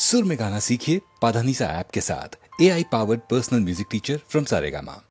सुर में गाना सीखिए पाधानीसा ऐप के साथ। AI powered personal music teacher from Saregama.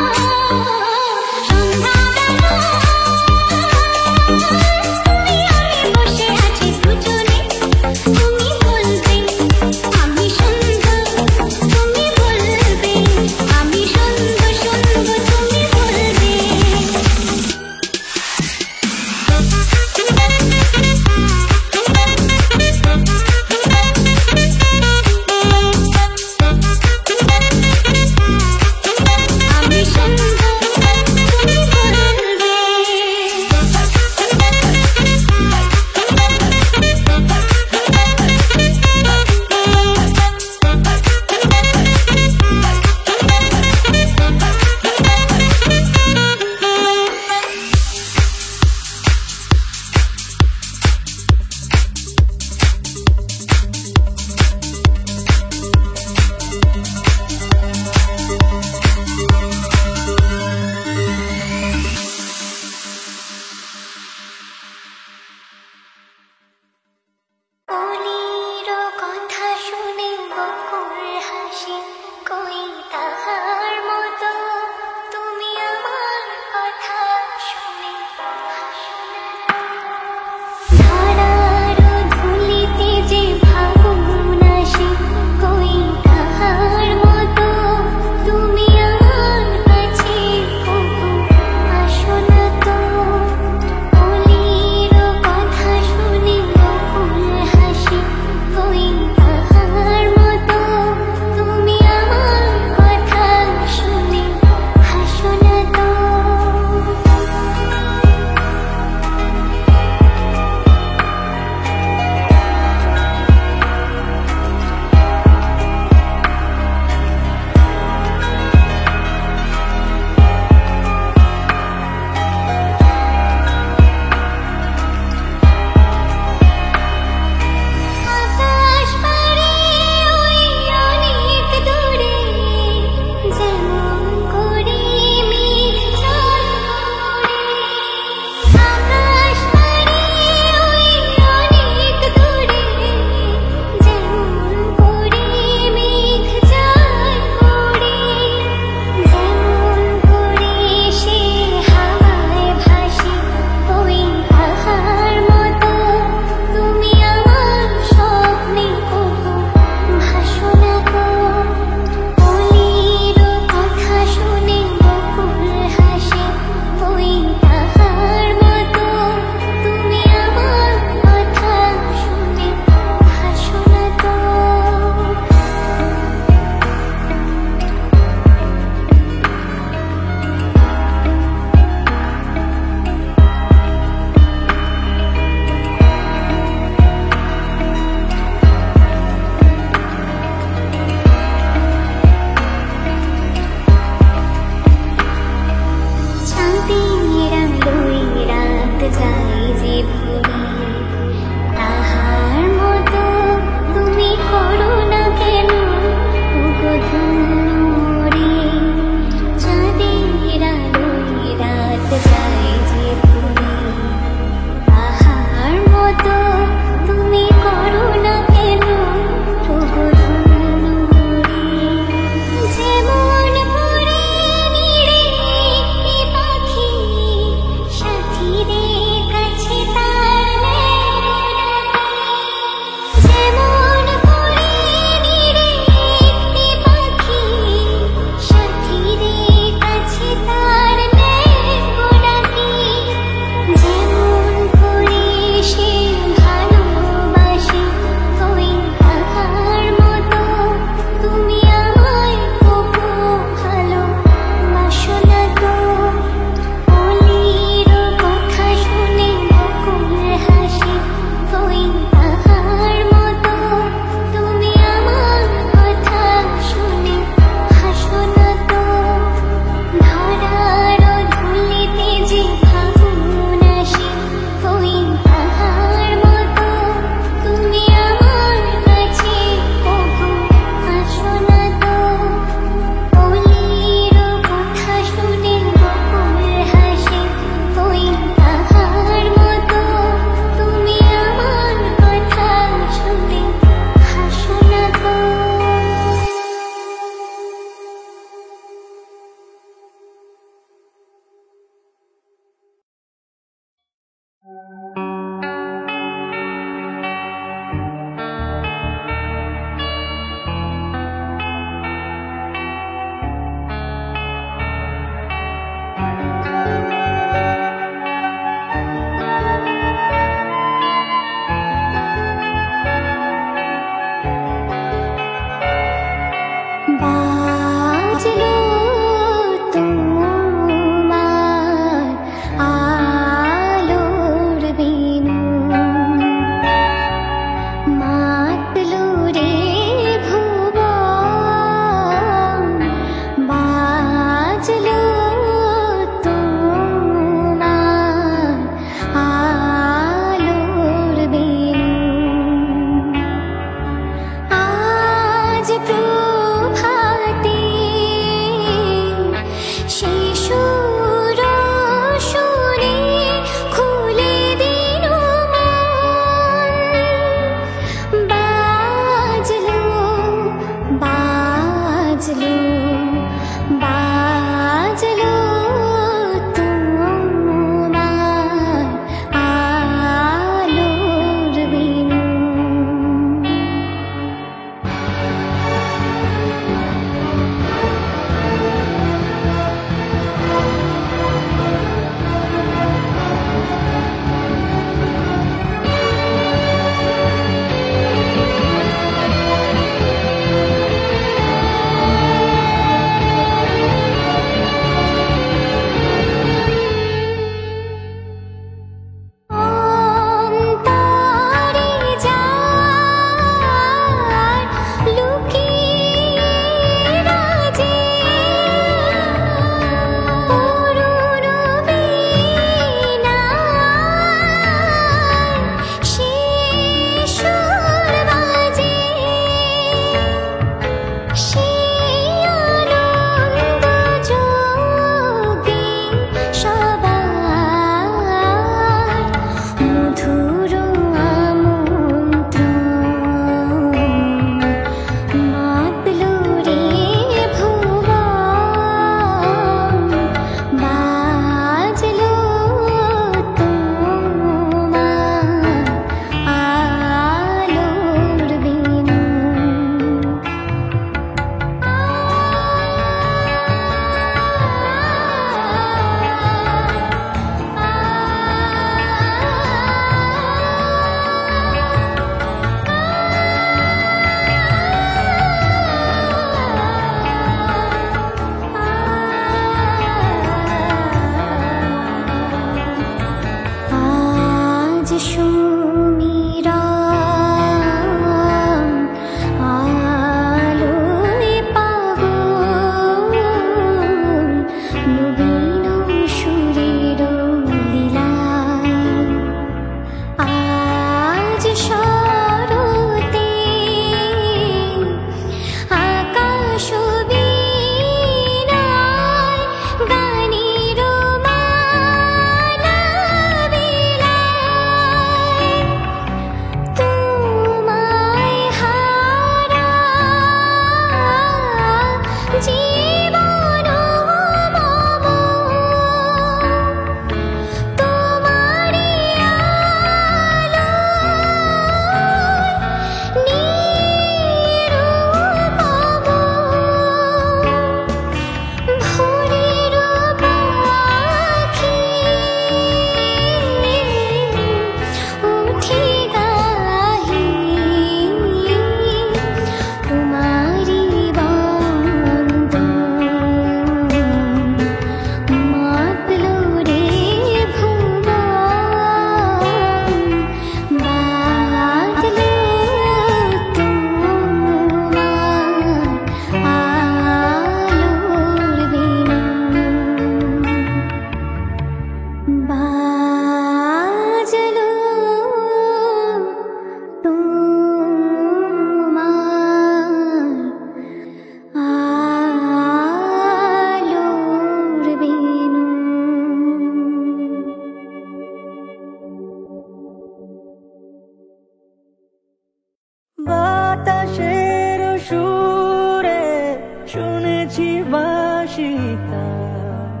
বাসি তার,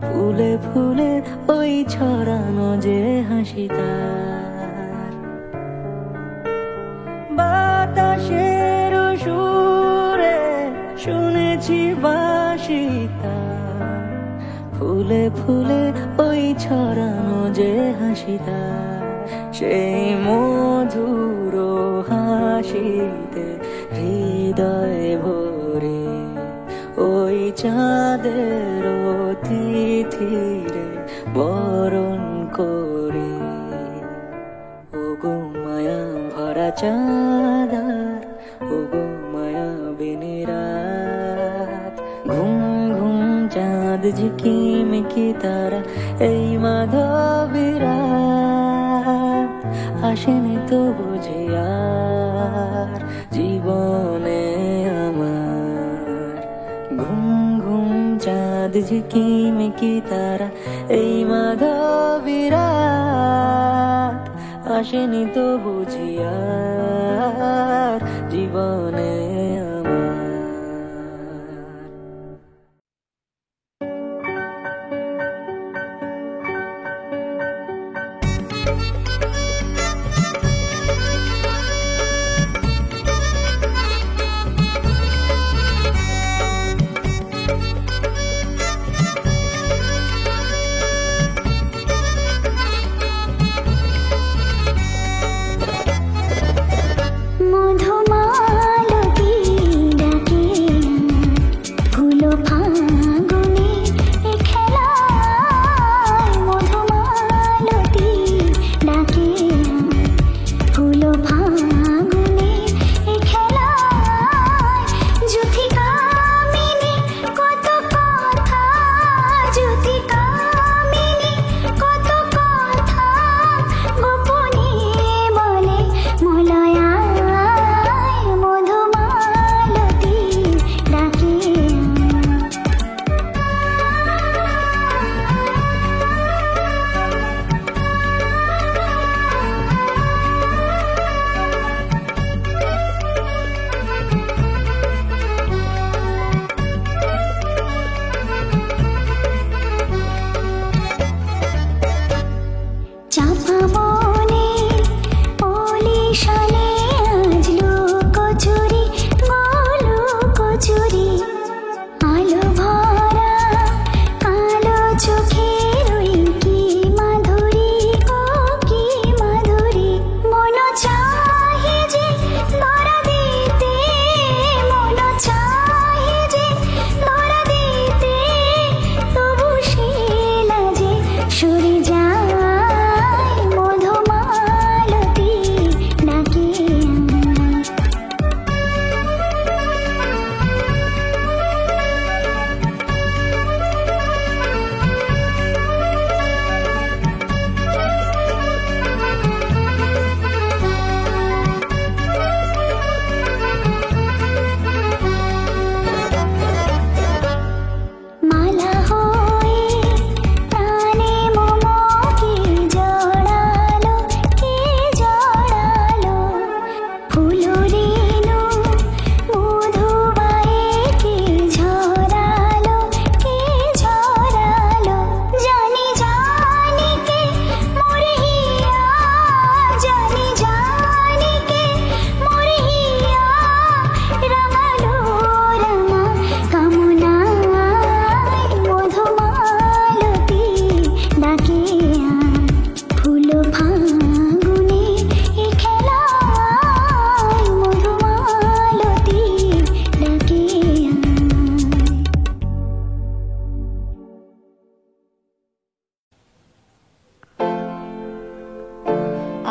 ফুলে ফুলে ওই ছড়ানো যে হাসি তার। বাতাসের সুরে শুনেছি বাসি তার, ফুলে ফুলে ওই ছড়ানো যে হাসি তার। সেই মধুর হাসিতে হৃদয় ভরে ওই চাঁদের তিথিরে বরণ করে। ও গো মায়া ভরা চাঁদার, ও গো মায়া বিনি রাত, ঘুম ঘুম চাঁদ ঝিকিমিকি তারা, এই মাধবী রাত আসেনি তো বুঝি আর জীবনে আমার। ঘুম ঘুম চাঁদ ঝিকিমিকি তারা, এই মাধবী রাত আসেনি তো বুঝি আর জীবনে আমার।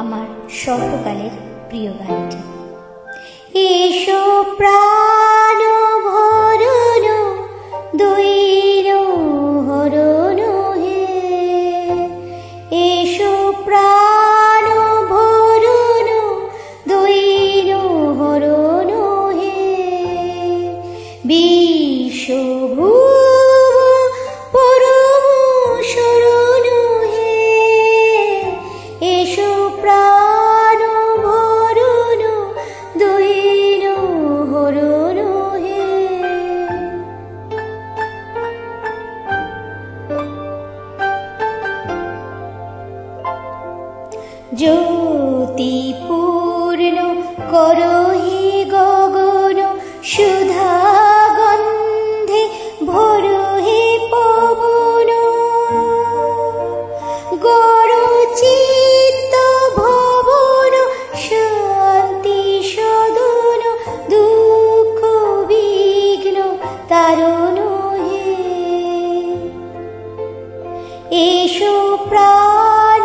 আমার সর্বকালের প্রিয় গানটি। এসো প্রাণ ভরণ দৈর হরণ হে, এসো প্রাণ ভরণ দৈর হরণ হে, বিশ্বভূ প্রাণ ভরণ দৈর হরণ জ্যোতিপূর্ণ করো হে গগন, সুধা গন্ধে ভরো হে পবন। গরচিত্ত ভবন শান্তি সদন, দুঃখ বিঘ্ন তারণ হে। এসো প্রাণ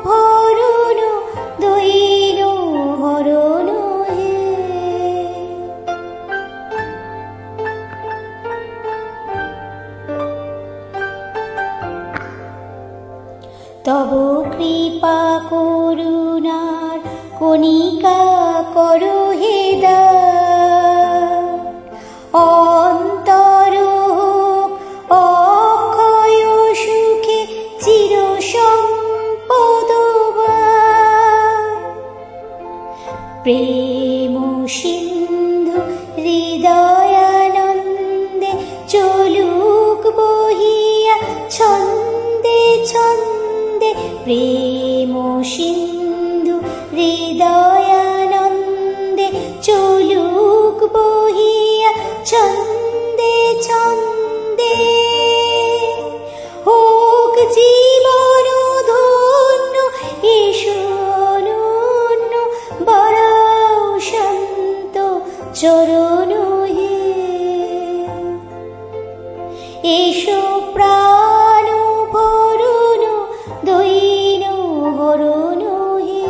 ভরণ দৈন হরণ হে। তব কৃপা করুণার কণিকা করো হে দান, অন্তর হোক অক্ষয় সুখে চির সম্পদবান। প্রেম সিন্ধু হৃদয়ানন্দে চলুক বহিয়া ছন্দে ছন্দে। প্রেম সিন্ধু হৃদয়ানন্দে চলুক বহিয়া ছন্দে ছন্দে। হোক জীবন ধন্য এসো অনন্য, বাড়াও শান্ত চরণ হে। এসো প্রাণ ভরণ দৈন হরণ হে।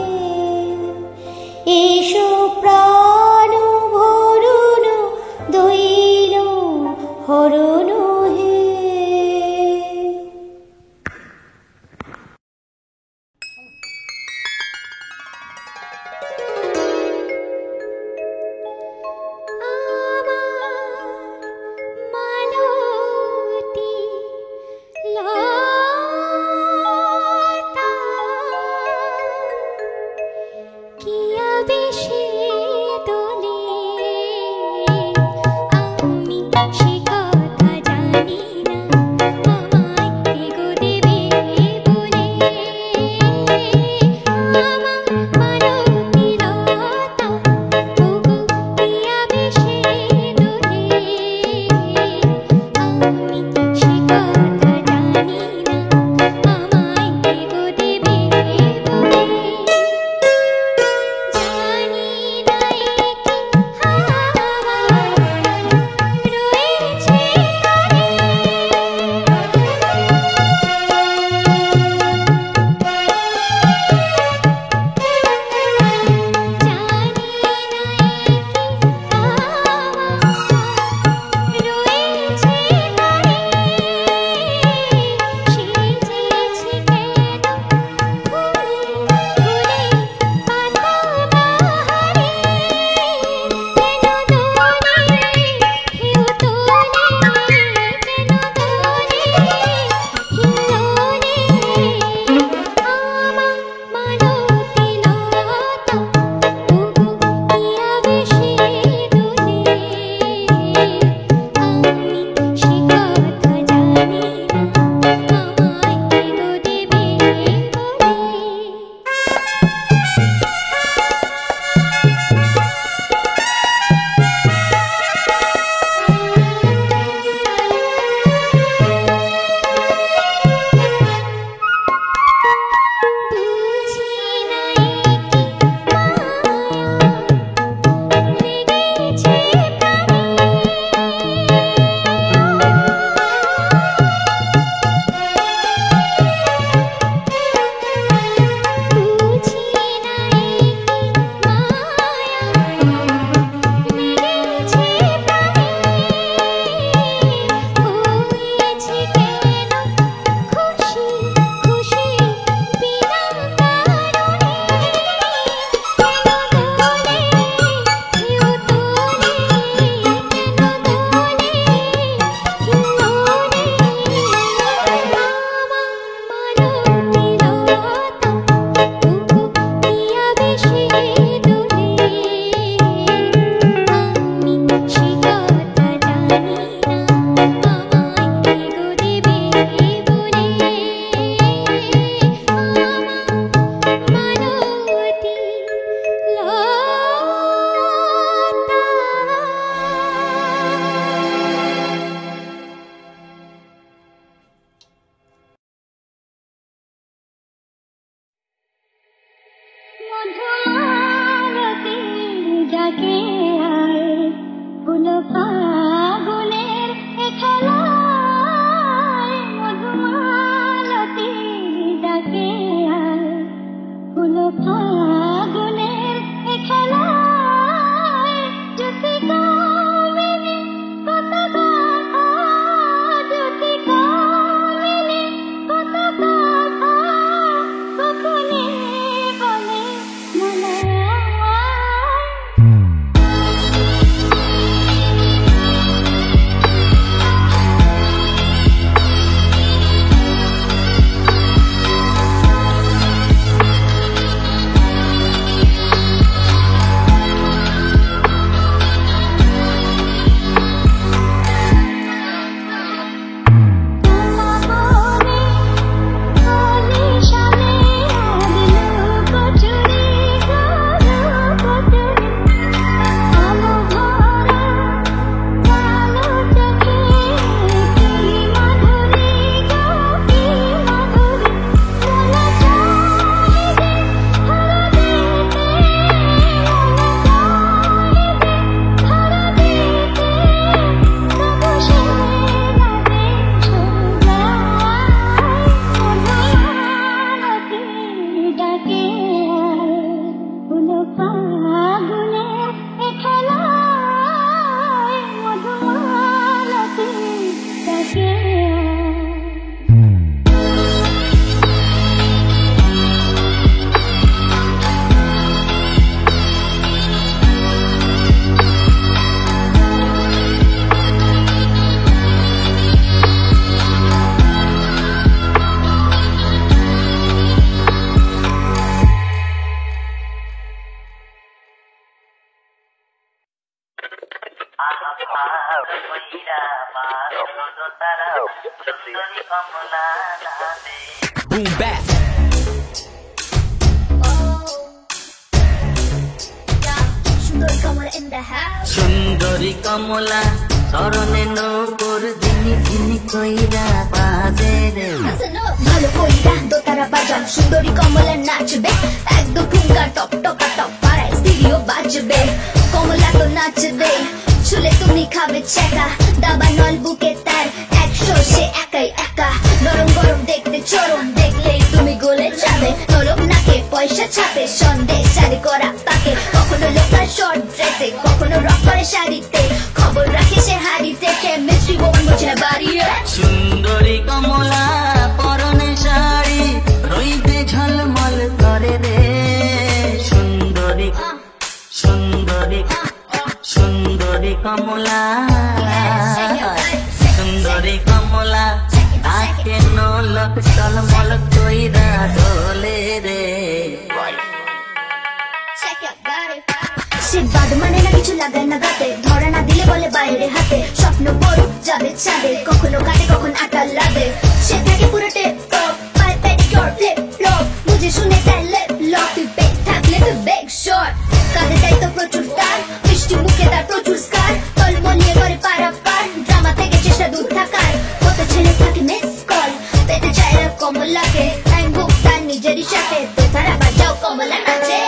Boom back. সুন্দরী কমলা শরণে নৌকর দিনি দিনি কইরা বাজে রে ভালো কইরা দোতারা বাজান সুন্দরী কমলা নাচবে একদম ঠুঙ্গা টপ টকা টপ পাড়ায় স্টিরিও বাজবে কমলা তো নাচবে চুলে তুমি খাবে চেকা দাবা নল বুকে তার 100 সে একাই একা নরম গরম দেখতে চরম দেখলেই তুমি গলে যাবে নরম নাকে পয়সা ছাপে সন্দেশ শাড়ি করা পাকে কখনো লোকাল শর্ট ড্রেসে কখনো রক করে শাড়িতে খবর রাখে সে হাড়িতে কেমিস্ট্রি বোন বোঝে না বাড়িয়ে সুন্দরী কমলা পরনে শাড়ি রইতে ঝলমল করে রে সুন্দরী সুন্দরী সুন্দরী কমলা সুন্দরী কমলা তাকে নলক টলমল কইরা ডোলে রে সে বাদ মানে না কিছু লাগায় না গাতে ধরা না দিলে বলে বাইরে হাতে স্বপ্ন বড় যাবে চাঁদে কখনো কাটে কখন আটাল লাগে সে থাকে পুরো টেপ টপ পায়ে পেডিকিউর ফ্লিপ ফ্লপ বুঝে শুনে তার লেপ লক তুই পেট থাকলে তুই বেগ শট কাঁধে তাই তো প্রচুর তার মিষ্টি মুখে তার প্রচুর স্কার তলমলিয়ে করে পারা পার ড্রামা থেকে চেষ্টা দূর থাকার কত ছেলে থাকে মিস কল পেতে চায় কমলাকে টাইম বুক তার নিজেরই সাথে তো তারা বাজাও কমলা নাচে